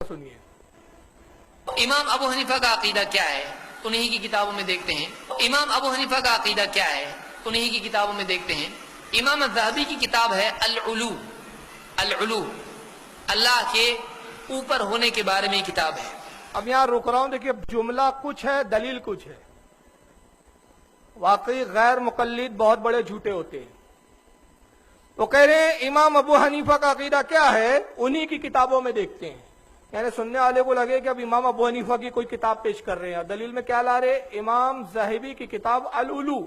سنیے امام ابو حنیفہ کا عقیدہ کیا ہے انہی کی کتابوں میں دیکھتے ہیں. امام ابو حنیفہ کا عقیدہ کیا ہے انہی کی کتابوں میں دیکھتے ہیں. امام الذہبی کی کتاب ہے العلو. العلو اللہ کے اوپر ہونے کے بارے میں کتاب ہے. اب یہاں رک رہا ہوں. دیکھیے جملہ کچھ ہے دلیل کچھ ہے. واقعی غیر مقلد بہت بڑے جھوٹے ہوتے ہیں. وہ کہہ رہے ہیں امام ابو حنیفہ کا عقیدہ کیا ہے انہی کی کتابوں میں دیکھتے ہیں. یعنی سننے والے کو لگے کہ اب امام ابو حنیفہ کی کوئی کتاب پیش کر رہے ہیں. دلیل میں کیا لا رہے؟ امام ذہبی کی کتاب العلو.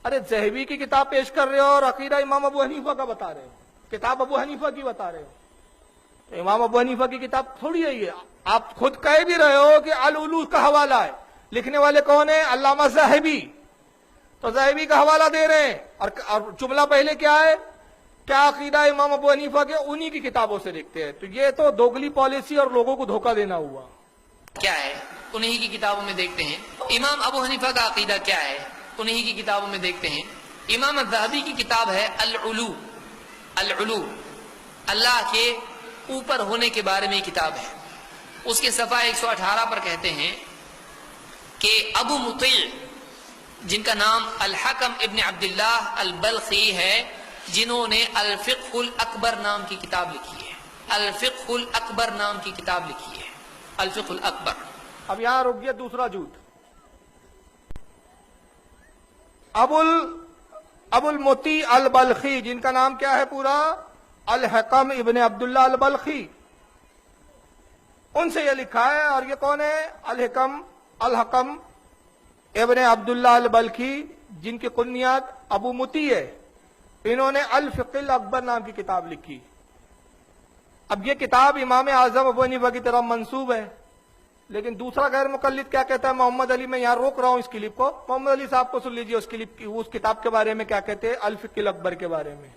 ارے ذہبی کی کتاب پیش کر رہے ہو اور عقیدہ امام ابو حنیفہ کا بتا رہے ہو, کتاب ابو حنیفہ کی بتا رہے ہو. تو امام ابو حنیفہ کی کتاب تھوڑی ہے یہ. آپ خود کہہ بھی رہے ہو کہ العلو کا حوالہ ہے. لکھنے والے کون ہیں؟ علامہ ذہبی. تو ذہبی کا حوالہ دے رہے ہیں اور جملہ پہلے کیا ہے؟ کیا عقیدہ امام ابو حنیفہ کے انہی کی کتابوں سے دیکھتے ہیں. تو یہ تو دوگلی پالیسی اور لوگوں کو دھوکہ دینا ہوا. کیا ہے انہی کی کتابوں میں دیکھتے ہیں. امام ابو حنیفہ کا عقیدہ کیا ہے انہی کی کتابوں میں دیکھتے ہیں. امام الذہبی کی کتاب ہے العلو. العلو اللہ کے اوپر ہونے کے بارے میں کتاب ہے. اس کے صفحہ 118 پر کہتے ہیں کہ ابو مطیع جن کا نام الحکم ابن عبداللہ البلخی ہے, جنہوں نے الفقہ الاکبر نام کی کتاب لکھی ہے. الفقہ الاکبر نام کی کتاب لکھی ہے. الفقہ الاکبر. اب یہاں رک گیا دوسرا جھوٹ. ابو المطیع البلخی جن کا نام کیا ہے پورا؟ الحکم ابن عبداللہ البلخی. ان سے یہ لکھا ہے. اور یہ کون ہے؟ الحکم ابن عبداللہ البلخی جن کی کنیات ابو مطیع ہے. انہوں نے الفقہ الاکبر نام کی کتاب لکھی. اب یہ کتاب امام اعظم ابو حنیفہ کی طرف منسوب ہے. لیکن دوسرا غیر مقلد کیا کہتا ہے؟ محمد علی. میں یہاں روک رہا ہوں اس کلپ کو. محمد علی صاحب کو سن لیجئے اس کلپ کی, اس کتاب کے بارے میں کیا کہتے ہیں الفقہ الاکبر کے بارے میں.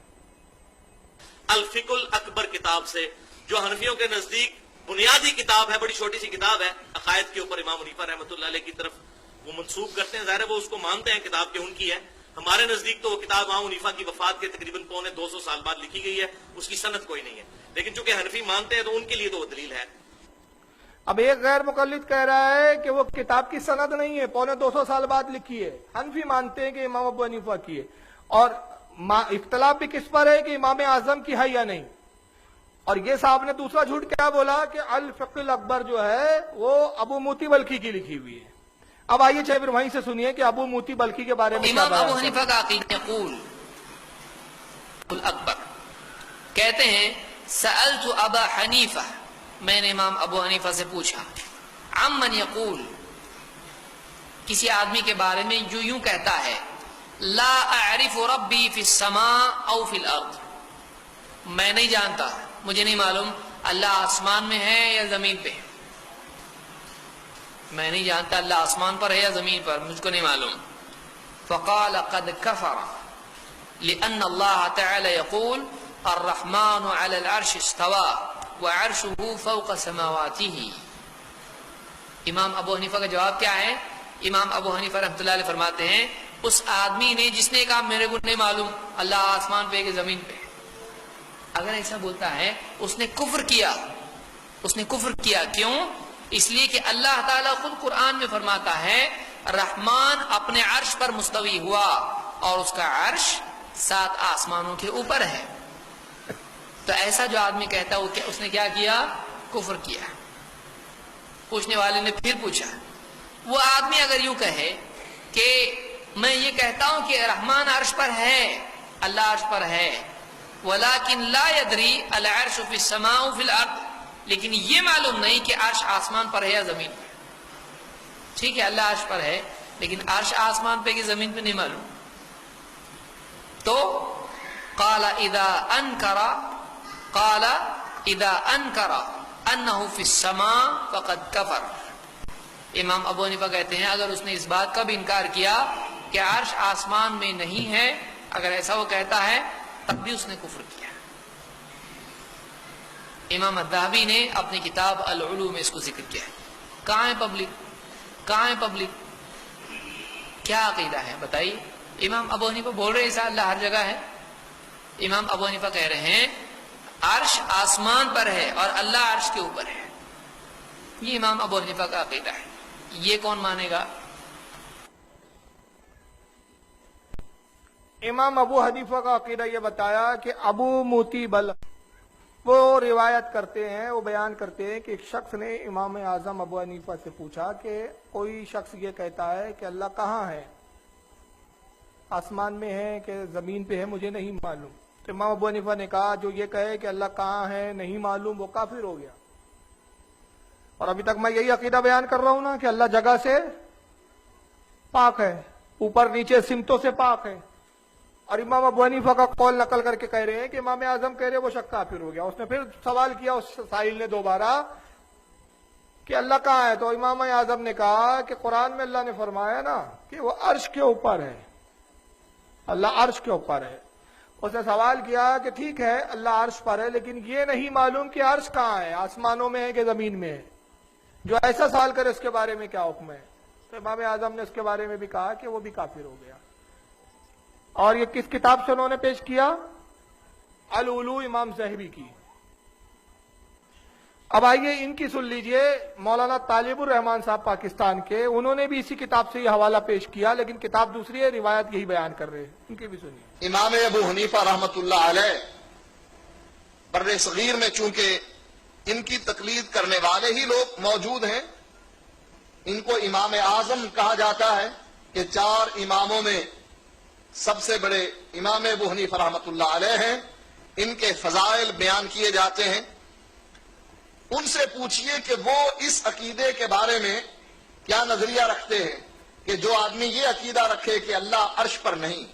الفقہ الاکبر کتاب سے, جو حنفیوں کے نزدیک بنیادی کتاب ہے, بڑی چھوٹی سی کتاب ہے, عقائد کے اوپر امام حنیفہ رحمۃ اللہ علیہ کی طرف وہ منسوب کرتے ہیں. ظاہر ہے وہ اس کو مانتے ہیں کتاب کے ان کی ہے. ہمارے نزدیک تو وہ کتاب امام حنیفہ کی وفات کے تقریباً 250 سال بعد لکھی گئی ہے. اس کی سند کوئی نہیں ہے. لیکن چونکہ حنفی مانتے ہیں تو ان کے لیے تو وہ دلیل ہے. اب ایک غیر مقلد کہہ رہا ہے کہ وہ کتاب کی سند نہیں ہے, 250 سال بعد لکھی ہے. حنفی مانتے ہیں کہ امام ابو حنیفہ کی ہے. اور اختلاف بھی کس پر ہے کہ امام اعظم کی ہے یا نہیں. اور یہ صاحب نے دوسرا جھوٹ کیا بولا کہ الفقہ الاکبر جو ہے وہ ابو موتی بلخی کی لکھی ہوئی ہے. اب آئیے چاہے پھر وہیں سے سنیے کہ ابو موتی بلخی کے بارے میں امام ابو حنیفہ کا عقیدہ یقول الاکبر کہتے ہیں سألت ابا حنیفہ, میں نے امام ابو حنیفہ سے پوچھا, عمن یقول, کسی آدمی کے بارے میں جو یوں کہتا ہے لا اعرف ربی فی السماء او فی الارض, میں نہیں جانتا, مجھے نہیں معلوم اللہ آسمان میں ہے یا زمین پہ. میں نہیں جانتا اللہ آسمان پر ہے یا زمین پر, مجھ کو نہیں معلوم. فقال قد كفر لأن الله تعالى يقول الرحمن على العرش استوى وعرشه فوق سماواته. امام ابو حنیفہ کا جواب کیا ہے؟ امام ابو حنیفہ رحمۃ اللہ علیہ فرماتے ہیں اس آدمی نے جس نے کہا میرے کو نہیں معلوم اللہ آسمان پہ کہ زمین پہ, اگر ایسا بولتا ہے اس نے کفر کیا. اس نے کفر کیا. کیوں؟ اس لیے کہ اللہ تعالیٰ خود قرآن میں فرماتا ہے رحمان اپنے عرش پر مستوی ہوا اور اس کا عرش 7 آسمانوں کے اوپر ہے. تو ایسا جو آدمی کہتا ہے اس نے کیا کیا؟ کفر کیا. پوچھنے والے نے پھر پوچھا, وہ آدمی اگر یوں کہے کہ میں یہ کہتا ہوں کہ رحمان عرش پر ہے, اللہ عرش پر ہے, ولیکن لا یدری العرش فی السماء فی الارض, لیکن یہ معلوم نہیں کہ عرش آسمان پر ہے یا زمین پر. ٹھیک ہے اللہ عرش پر ہے لیکن عرش آسمان پہ کہ زمین پہ نہیں معلوم. تو قال اذا انکر انه فی السماء فقد کفر. امام ابو حنیفہ کہتے ہیں اگر اس نے اس بات کا بھی انکار کیا کہ عرش آسمان میں نہیں ہے, اگر ایسا وہ کہتا ہے تب بھی اس نے کفر کیا. امام الذہبی نے اپنی کتاب العلو میں اس کو ذکر کیا ہے. کہاں ہے پبلک؟ کہاں ہے پبلک؟ کیا عقیدہ ہے بتائیے. امام ابو حنیفہ بول رہے ایسا اللہ ہر جگہ ہے. امام ابو حنیفہ کہہ رہے ہیں عرش آسمان پر ہے اور اللہ عرش کے اوپر ہے. یہ امام ابو حنیفہ کا عقیدہ ہے. یہ کون مانے گا؟ امام ابو حنیفہ کا عقیدہ یہ بتایا کہ ابو موتی بلخ وہ روایت کرتے ہیں، وہ بیان کرتے ہیں کہ ایک شخص نے امام اعظم ابو حنیفہ سے پوچھا کہ کوئی شخص یہ کہتا ہے کہ اللہ کہاں ہے، آسمان میں ہے کہ زمین پہ ہے، مجھے نہیں معلوم. تو امام ابو حنیفہ نے کہا جو یہ کہے کہ اللہ کہاں ہے نہیں معلوم وہ کافر ہو گیا. اور ابھی تک میں یہی عقیدہ بیان کر رہا ہوں نا کہ اللہ جگہ سے پاک ہے، اوپر نیچے سمتوں سے پاک ہے. اور امام ابو حنیفہ کا قول نقل کر کے کہہ رہے ہیں کہ امام اعظم کہہ رہے وہ شخص کافر ہو گیا. اس نے پھر سوال کیا اس سائل نے دوبارہ کہ اللہ کہاں ہے، تو امام اعظم نے کہا کہ قرآن میں اللہ نے فرمایا نا کہ وہ عرش کے اوپر ہے، اللہ عرش کے اوپر ہے. اس نے سوال کیا کہ ٹھیک ہے اللہ عرش پر ہے لیکن یہ نہیں معلوم کہ عرش کہاں ہے، آسمانوں میں ہے کہ زمین میں ہے. جو ایسا سوال کرے اس کے بارے میں کیا حکم ہے؟ تو امام اعظم نے اس کے بارے میں بھی کہا کہ وہ بھی کافر ہو گیا. اور یہ کس کتاب سے انہوں نے پیش کیا؟ العلو امام زہبی کی. اب آئیے ان کی سن لیجئے، مولانا طالب الرحمان صاحب پاکستان کے، انہوں نے بھی اسی کتاب سے یہ حوالہ پیش کیا لیکن کتاب دوسری ہے، روایت یہی بیان کر رہے ہیں. ان کی بھی سنیے. امام ابو حنیفہ رحمت اللہ علیہ بر صغیر میں چونکہ ان کی تقلید کرنے والے ہی لوگ موجود ہیں، ان کو امام اعظم کہا جاتا ہے کہ 4 اماموں میں سب سے بڑے امام ابو حنیفہ رحمت اللہ علیہ ہیں. ان کے فضائل بیان کیے جاتے ہیں. ان سے پوچھئے کہ وہ اس عقیدے کے بارے میں کیا نظریہ رکھتے ہیں کہ جو آدمی یہ عقیدہ رکھے کہ اللہ عرش پر نہیں.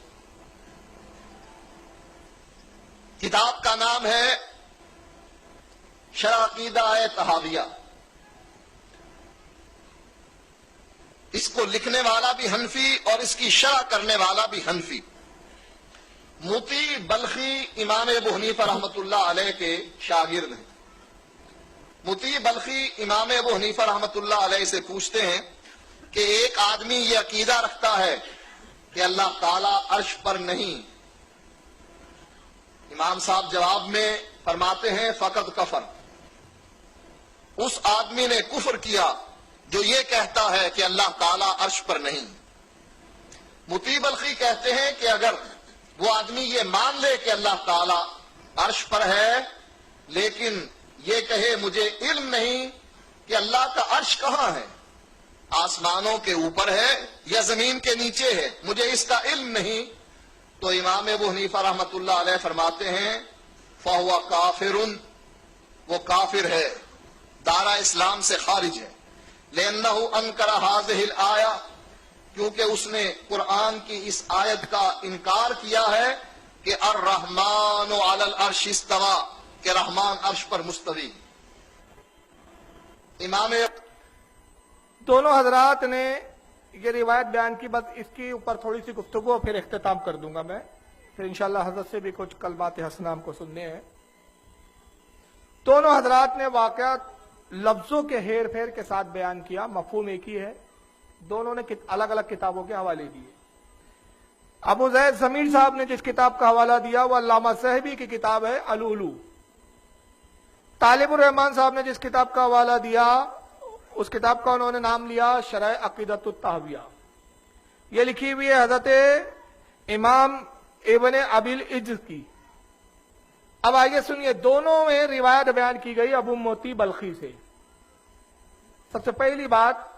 کتاب کا نام ہے شرح عقیدہ طحاویہ. اس کو لکھنے والا بھی حنفی اور اس کی شرح کرنے والا بھی حنفی. موتی بلخی امام ابو حنیفہ رحمت اللہ علیہ کے شاگرد ہیں. موتی بلخی امام ابو حنیفہ رحمت اللہ علیہ سے پوچھتے ہیں کہ ایک آدمی یہ عقیدہ رکھتا ہے کہ اللہ تعالی عرش پر نہیں. امام صاحب جواب میں فرماتے ہیں فقط کفر، اس آدمی نے کفر کیا جو یہ کہتا ہے کہ اللہ تعالی عرش پر نہیں. موتی بلخی کہتے ہیں کہ اگر وہ آدمی یہ مان لے کہ اللہ تعالی عرش پر ہے لیکن یہ کہے مجھے علم نہیں کہ اللہ کا عرش کہاں ہے، آسمانوں کے اوپر ہے یا زمین کے نیچے ہے، مجھے اس کا علم نہیں، تو امام ابو حنیفہ رحمت اللہ علیہ فرماتے ہیں فَهُوَ کافر، وہ کافر ہے، دائرہ اسلام سے خارج ہے. لِأَنَّهُ أَنْكَرَ هَذِهِ الْآيَةِ، کیونکہ اس نے قرآن کی اس آیت کا انکار کیا ہے کہ الرحمن علی العرش استوى، کہ رحمان عرش پر مستوی. امام دونوں حضرات نے یہ روایت بیان کی، بس اس کی اوپر تھوڑی سی گفتگو پھر اختتام کر دوں گا میں، پھر انشاءاللہ حضرت سے بھی کچھ کلمات حسنہ ہم کو سننے ہیں. دونوں حضرات نے واقعات لفظوں کے ہیر پھیر کے ساتھ بیان کیا، مفہوم ایک ہی ہے. دونوں نے الگ الگ کتابوں کے حوالے دیے. ابو زید ضمیر صاحب نے جس کتاب کا حوالہ دیا وہ علامہ صاحبی کی کتاب ہے العلو. طالب الرحمان صاحب نے جس کتاب کا حوالہ دیا اس کتاب کا انہوں نے نام لیا شرح عقیدۃ الطحاویہ. یہ لکھی ہوئی ہے حضرت امام ابن ابی العز کی. اب آئیے سنیے، دونوں میں روایت بیان کی گئی ابو موتی بلخی سے. سب سے پہلی بات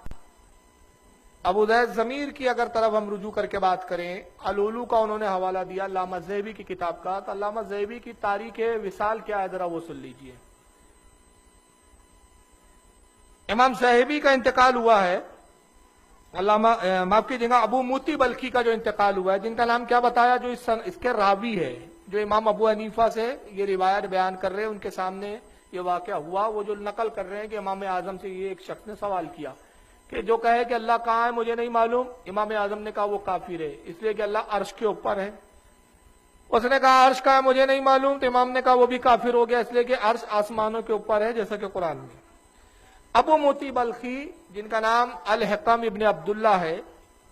ابو زید ضمیر کی اگر طرف ہم رجوع کر کے بات کریں، العلو کا انہوں نے حوالہ دیا علامہ زیبی کی کتاب کا. تو علامہ زیبی کی تاریخ وصال کیا ہے ذرا وہ سن لیجئے. امام صاحبی کا انتقال ہوا ہے، علامہ معاف کیجیے گا ابو موتی بلخی کا جو انتقال ہوا ہے، جن کا نام کیا بتایا، جو اس کے راوی ہے، جو امام ابو حنیفہ سے یہ روایت بیان کر رہے ہیں، ان کے سامنے یہ واقعہ ہوا. وہ جو نقل کر رہے ہیں کہ امام اعظم سے یہ ایک شخص نے سوال کیا کہ جو کہے کہ اللہ کہاں ہے مجھے نہیں معلوم، امام اعظم نے کہا وہ کافر ہے اس لیے کہ اللہ عرش کے اوپر ہے. اس نے کہا عرش کہاں ہے مجھے نہیں معلوم، تو امام نے کہا وہ بھی کافر ہو گیا اس لیے کہ عرش آسمانوں کے اوپر ہے جیسا کہ قرآن میں. ابو موتی بلخی جن کا نام الحکم ابن عبداللہ ہے،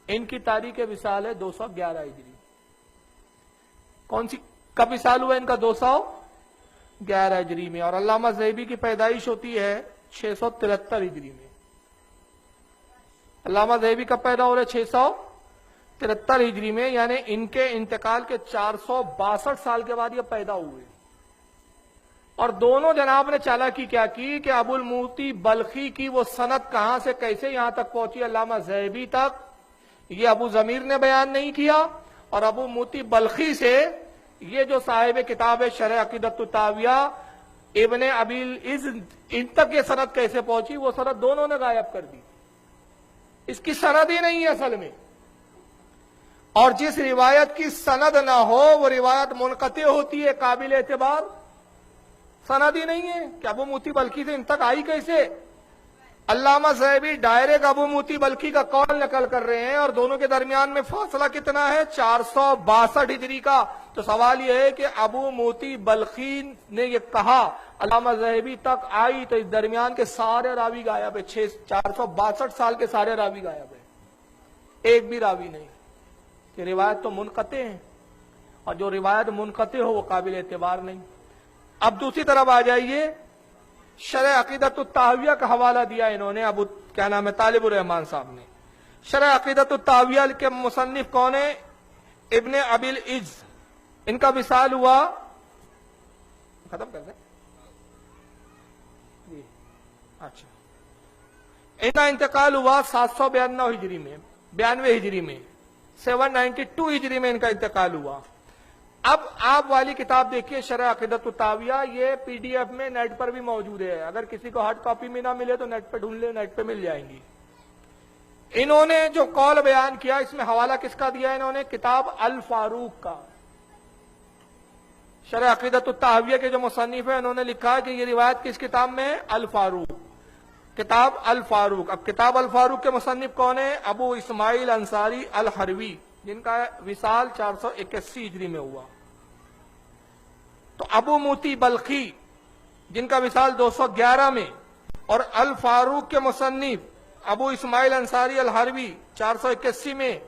ان کی تاریخ وصال ہے 211 ہجری. کون سی کب وصال ہوا ان کا؟ 11 ہجری میں، اور علامہ زیبی کی پیدائش ہوتی ہے 673 ہجری میں۔ علامہ زیبی کب پیدا ہو رہے؟ 673 ہجری میں، یعنی ان کے انتقال کے 462 سال کے بعد یہ پیدا ہوئے۔ اور دونوں جناب نے چالاکی کیا کی کہ ابو الموتی بلخی کی وہ سند کہاں سے کیسے یہاں تک پہنچی علامہ زیبی تک، یہ ابو ضمیر نے بیان نہیں کیا، اور ابو موتی بلخی سے یہ جو صاحب کتاب شرح عقیدۃ الطحاویہ ابن ابی العز، ان تک یہ سند کیسے پہنچی، وہ سند دونوں نے غائب کر دی، اس کی سند ہی نہیں ہے اصل میں۔ اور جس روایت کی سند نہ ہو وہ روایت منقطع ہوتی ہے، قابل اعتبار سند ہی نہیں ہے کہ ابو موتی بلخی سے ان تک آئی کیسے۔ علامہ زیبی ڈائریکٹ ابو موتی بلخی کا قول نقل کر رہے ہیں، اور دونوں کے درمیان میں فاصلہ کتنا ہے؟ 462 ہجری کا۔ تو سوال یہ ہے کہ ابو موتی بلخی نے یہ کہا علامہ زیبی تک آئی، تو اس درمیان کے سارے راوی غائب ہے، 462 سال کے سارے راوی غائب ہے، ایک بھی راوی نہیں۔ کہ روایت تو منقطع ہے، اور جو روایت منقطع ہو وہ قابل اعتبار نہیں۔ اب دوسری طرف آ جائیے، شرح عقیدۃ الطحاویہ کا حوالہ دیا انہوں نے، ابو کیا نام ہے، طالب الرحمان صاحب نے۔ شرح عقیدۃ الطحاویہ کے مصنف کون ہے؟ ابن ابی العز۔ ان کا وصال ہوا، ختم کر دیں جی، اچھا، ان کا انتقال ہوا 792 ہجری میں، 92 ہجری میں، 792 ہجری میں ان کا انتقال ہوا۔ اب آپ والی کتاب دیکھیے شرح عقیدۃ الطحاویہ، یہ پی ڈی ایف میں نیٹ پر بھی موجود ہے، اگر کسی کو ہارڈ کاپی میں نہ ملے تو نیٹ پہ ڈھونڈ لے، نیٹ پہ مل جائیں گی۔ انہوں نے جو قول بیان کیا، اس میں حوالہ کس کا دیا انہوں نے؟ کتاب الفاروق کا۔ شرح عقیدۃ الطحاویہ کے جو مصنف ہیں انہوں نے لکھا کہ یہ روایت کس کتاب میں ہے؟ الفاروق، کتاب الفاروق۔ اب کتاب الفاروق کے مصنف کون ہیں؟ ابو اسماعیل انصاری الحروی، جن کا وصال 481 ہجری میں ہوا۔ تو ابو موتی بلخی جن کا وصال 211 میں، اور الفاروق کے مصنف ابو اسماعیل انصاری الحروی 481 میں،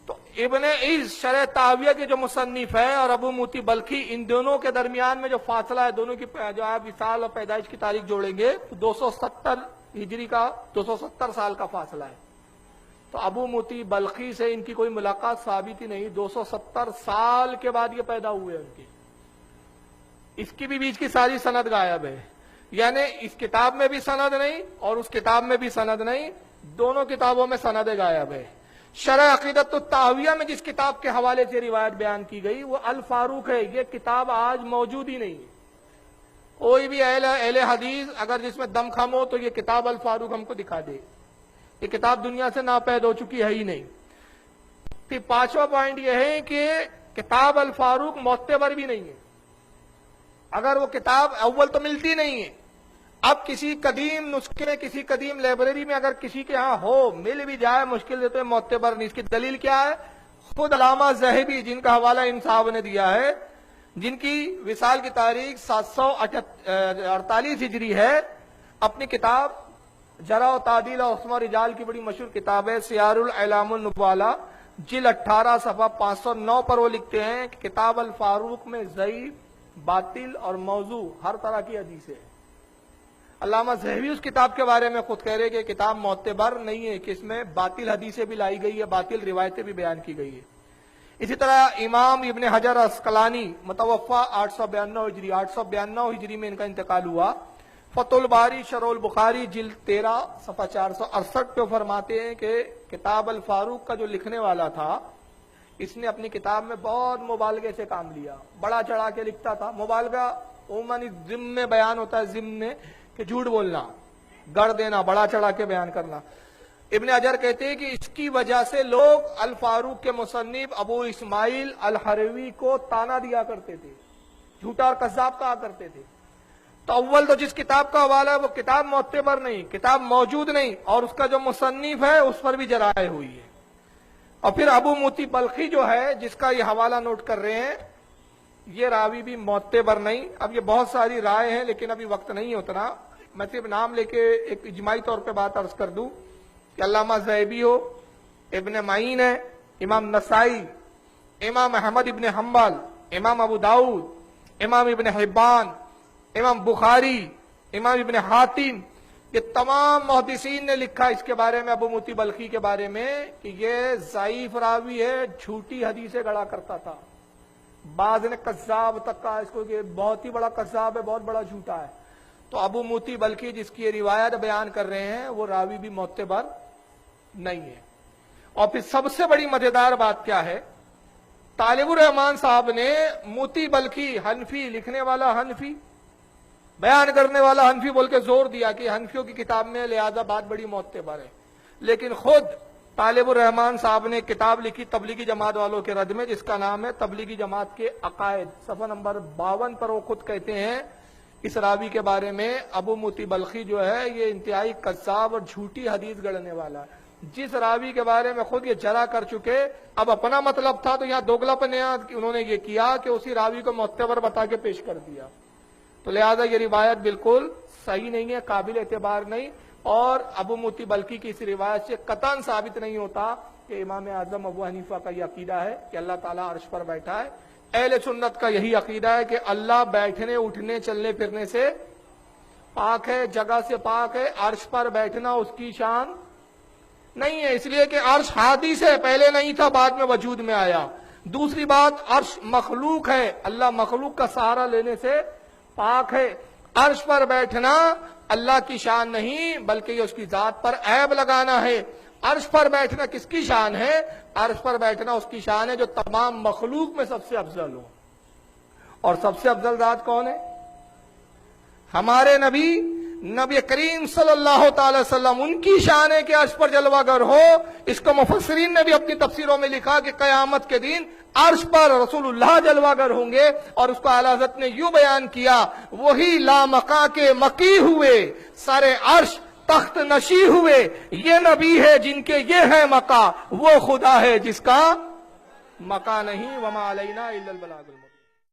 تو ابن عز شرح طحاویہ کے جو مصنف ہیں اور ابو موتی بلخی، ان دونوں کے درمیان میں جو فاصلہ ہے، دونوں کی جو آپ وصال اور پیدائش کی تاریخ جوڑیں گے تو 270 ہجری کا، 270 سال کا فاصلہ ہے۔ تو ابو موتی بلخی سے ان کی کوئی ملاقات ثابت ہی نہیں، 270 سال کے بعد یہ پیدا ہوئے ان کی، اس کی بھی بیچ کی ساری سند غائب ہے، یعنی اس کتاب میں بھی سند نہیں اور اس کتاب میں بھی سند نہیں، دونوں کتابوں میں سند غائب ہے۔ شرح عقیدۃ الطحاویہ میں جس کتاب کے حوالے سے روایت بیان کی گئی وہ الفاروق ہے، یہ کتاب آج موجود ہی نہیں ہے۔ کوئی بھی اہل حدیث اگر جس میں دم خم ہو تو یہ کتاب الفاروق ہم کو دکھا دے، یہ کتاب دنیا سے ناپید ہو چکی ہے ہی نہیں۔ پھر پانچواں پوائنٹ یہ ہے کہ کتاب الفاروق معتبر بھی نہیں ہے، اگر وہ کتاب اول تو ملتی نہیں ہے، اب کسی قدیم نسخے میں، کسی قدیم لائبریری میں اگر کسی کے ہاں ہو، مل بھی جائے مشکل سے، تو معتبر نہیں۔ اس کی دلیل کیا ہے؟ خود علامہ زاہبی جن کا حوالہ ان صاحب نے دیا ہے، جن کی وصال کی تاریخ 748 ہجری ہے، اپنی کتاب جرح و تعدیل اور اسماء رجال کی بڑی مشہور کتاب ہے سیار الاعلام النبلاء، جلد 18 صفحہ 509 پر وہ لکھتے ہیں کہ کتاب الفاروق میں ضعیف، باطل اور موضوع ہر طرح کی حدیث ہے۔ علامہ زاہبی اس کتاب کے بارے میں خود کہہ رہے کہ کتاب معتبر نہیں ہے، کہ اس میں باطل حدیثیں بھی لائی گئی ہے، باطل روایتیں بھی بیان کی گئی ہے۔ اسی طرح امام ابن حجر عسقلانی متوفی 892 ہجری، 892 ہجری میں ان کا انتقال ہوا، فتح الباری شرح البخاری جلد 13 صفحہ 468 پہ فرماتے ہیں کہ کتاب الفاروق کا جو لکھنے والا تھا، اس نے اپنی کتاب میں بہت مبالغے سے کام لیا، بڑا چڑھا کے لکھتا تھا۔ مبالغہ عموماً ضمن میں بیان ہوتا ہے، ضمن میں کہ جھوٹ بولنا، گڑ دینا، بڑا چڑھا کے بیان کرنا۔ ابن حجر کہتے ہیں کہ اس کی وجہ سے لوگ الفاروق کے مصنف ابو اسماعیل الحروی کو تانا دیا کرتے تھے، جھوٹا اور کذاب کہا کرتے تھے۔ تو اول تو جس کتاب کا حوالہ ہے وہ کتاب معتبر نہیں، کتاب موجود نہیں، اور اس کا جو مصنف ہے اس پر بھی جرائے ہوئی ہے۔ اور پھر ابو موتی بلخی جو ہے جس کا یہ حوالہ نوٹ کر رہے ہیں، یہ راوی بھی معتبر نہیں۔ اب یہ بہت ساری رائے ہیں لیکن ابھی وقت نہیں اتنا، میں صرف نام لے کے ایک اجماعی طور پہ بات عرض کر دوں کہ علامہ زاہبی ہو، ابن معین ہے، امام نسائی، امام احمد ابن حنبل، امام ابو داؤد، امام ابن حبان، امام بخاری، امام ابن حاتم، یہ تمام محدثین نے لکھا اس کے بارے میں، ابو موتی بلخی کے بارے میں، کہ یہ ضعیف راوی ہے، جھوٹی حدیثیں گڑا کرتا تھا۔ بعض نے کذاب تک کہا اس کو کہ بہت ہی بڑا کذاب ہے، بہت بڑا جھوٹا ہے۔ تو ابو موتی بلخی جس کی یہ روایت بیان کر رہے ہیں وہ راوی بھی معتبر نہیں ہے۔ اور پھر سب سے بڑی مزیدار بات کیا ہے، طالب الرحمان صاحب نے موتی بلخی حنفی، لکھنے والا حنفی، بیان کرنے والا حنفی بول کے زور دیا کہ حنفیوں کی کتاب میں لہذا بات بڑی معتبر ہے، لیکن خود طالب الرحمان صاحب نے کتاب لکھی تبلیغی جماعت والوں کے رد میں، جس کا نام ہے تبلیغی جماعت کے عقائد، صفحہ نمبر 52 پر وہ خود کہتے ہیں اس راوی کے بارے میں، ابو موتی بلخی جو ہے یہ انتہائی کذاب اور جھوٹی حدیث گڑھنے والا ہے۔ جس راوی کے بارے میں خود یہ جرح کر چکے، اب اپنا مطلب تھا تو یہاں دوگلا پن انہوں نے یہ کیا کہ اسی راوی کو معتبر بتا کے پیش کر دیا۔ تو لہذا یہ روایت بالکل صحیح نہیں ہے، قابل اعتبار نہیں، اور ابو موتی بلخی کی اس روایت سے قطعاً ثابت نہیں ہوتا کہ امام اعظم ابو حنیفہ کا یہ عقیدہ ہے کہ اللہ تعالیٰ عرش پر بیٹھا ہے۔ اہل سنت کا یہی عقیدہ ہے کہ اللہ بیٹھنے، اٹھنے، چلنے پھرنے سے پاک ہے، جگہ سے پاک ہے، عرش پر بیٹھنا اس کی شان نہیں ہے، اس لیے کہ عرش حادث ہے، پہلے نہیں تھا، بعد میں وجود میں آیا۔ دوسری بات، عرش مخلوق ہے، اللہ مخلوق کا سہارا لینے سے پاک ہے۔ عرش پر بیٹھنا اللہ کی شان نہیں بلکہ یہ اس کی ذات پر عیب لگانا ہے۔ عرش پر بیٹھنا کس کی شان ہے؟ عرش پر بیٹھنا اس کی شان ہے جو تمام مخلوق میں سب سے افضل ہو، اور سب سے افضل ذات کون ہے؟ ہمارے نبی کریم صلی اللہ تعالی وسلم، ان کی شان ہے کہ عرش پر جلوہ گر ہو۔ اس کو مفسرین نے بھی اپنی تفسیروں میں لکھا کہ قیامت کے دن عرش پر رسول اللہ جلوہ گر ہوں گے، اور اس کو اعلی حضرت نے یوں بیان کیا، وہی لامقا کے مکی ہوئے، سر عرش تخت نشی ہوئے، یہ نبی ہے جن کے یہ ہے مقا، وہ خدا ہے جس کا مقا نہیں، وما علینا الا البلاغ المبین۔